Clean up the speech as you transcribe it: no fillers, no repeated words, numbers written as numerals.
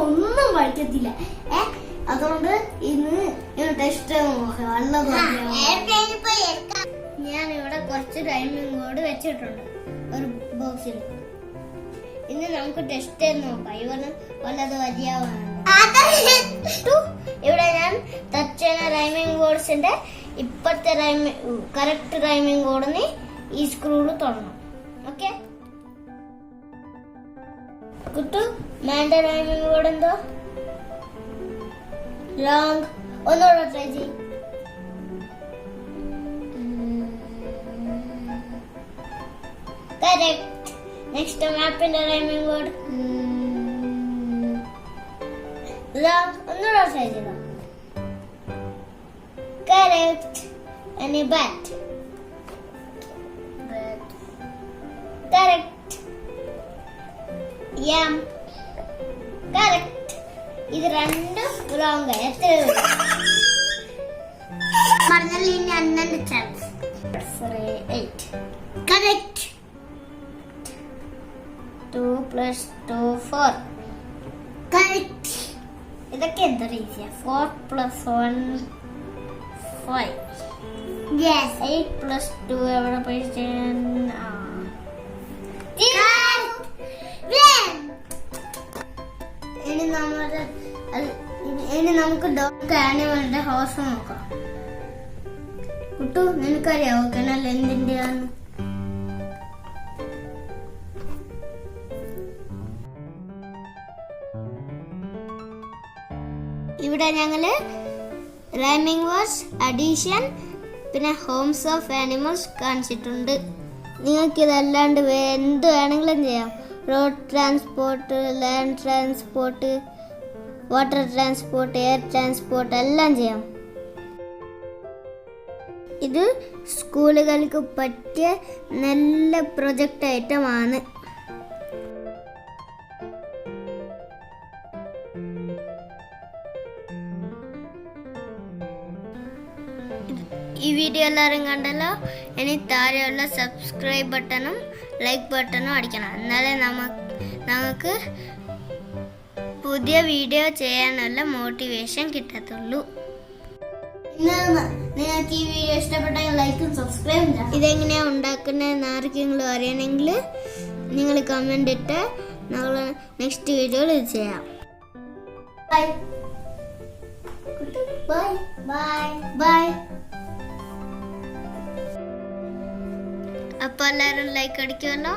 ഒന്നും പഠിക്കത്തില്ല. അതുകൊണ്ട് ഇന്ന് ടെസ്റ്റ് ഞാൻ ഇവിടെ കുറച്ച് ടൈമിംഗ് കോഡ് വെച്ചിട്ടുണ്ട് ഒരു ബോക്സിൽ. ഇന്ന് നമുക്ക് ടെസ്റ്റ് നോക്കാം. ഇവന് വല്ലത് വലിയാവാണ്. ഇവിടെ ഞാൻ തച്ചന റൈമിംഗ് കോഡ്സിന്റെ ഇപ്പോഴത്തെ കറക്റ്റ് റൈമിംഗ് കോഡിന് ഈ സ്ക്രൂല് തുടങ്ങണം. ഓക്കെ കുട്ടു, മാൻ്റെ റൈമിംഗ് കോഡ് എന്തോ? ലോങ്. ഒന്നുകൂടെ ട്രൈ ചെയ്യും. കറക്റ്റ്. നെക്സ്റ്റ് മാപ്പിന്റെ റൈമിംഗ് കോഡ് ലോങ്. ഒന്നുകൂടെ ട്രൈ ചെയ്തോ. കറക്റ്റ്. ഇനി ബാറ്റ്. കറക്റ്റ്. യം. കറക്റ്റ്. ഇത് രണ്ടും റോങ്. എത്ര പറഞ്ഞാൽ ഇനി അണ്ണന്റെ ചാൻസ്. 8. കറക്റ്റ്. 2 + 2 4. കറക്റ്റ്. ഇതൊക്കെ എന്താ ഈസിയാ. 4 + 1 5. യെസ്. 8 + 2 എവിടെ പോയി? ഇനി നമുക്ക് ഡോഗ് ആനിമലിന്റെ ഹൗസ് നോക്കാം. കുട്ടു, നിനക്കറിയാവോ കിണൽ എന്തിന്റെയാണ്? ഇവിടെ ഞങ്ങള് റൈമിംഗ് വേർഡ്സ്, അഡീഷൻ, പിന്നെ ഹോംസ് ഓഫ് ആനിമൽസ് കാണിച്ചിട്ടുണ്ട്. നിങ്ങൾക്ക് ഇതല്ലാണ്ട് എന്ത് വേണമെങ്കിലും ചെയ്യാം. Road transport, land transport, water transport, air transport എല്ലാം ചെയ്യാം. ഇത് സ്കൂളുകൾക്ക് പറ്റിയ നല്ല പ്രൊജക്റ്റ് ഐറ്റമാണ്. ഈ വീഡിയോ എല്ലാവരും കണ്ടല്ലോ. ഇനി താഴെയുള്ള സബ്സ്ക്രൈബ് ബട്ടണും ലൈക്ക് ബട്ടണും അടിക്കണം. എന്നാലേ നമുക്ക് പുതിയ വീഡിയോ ചെയ്യാനുള്ള മോട്ടിവേഷൻ കിട്ടത്തുള്ളൂ. നിങ്ങൾക്ക് ഈ വീഡിയോ ഇഷ്ടപ്പെട്ടെങ്കിൽ ലൈക്കും സബ്സ്ക്രൈബും ചെയ്യണം. ഇതെങ്ങനെയാ ഉണ്ടാക്കുന്നതെന്ന് ആർക്കെങ്കിലും അറിയണമെങ്കിൽ നിങ്ങൾ കമന്റ് ഇട്ട് നമ്മൾ നെക്സ്റ്റ് വീഡിയോയിൽ ഇത് ചെയ്യാം. Bye bye bye bye. അപ്പോൾ എല്ലാവരും ലൈക്ക് അടിക്കുമല്ലോ.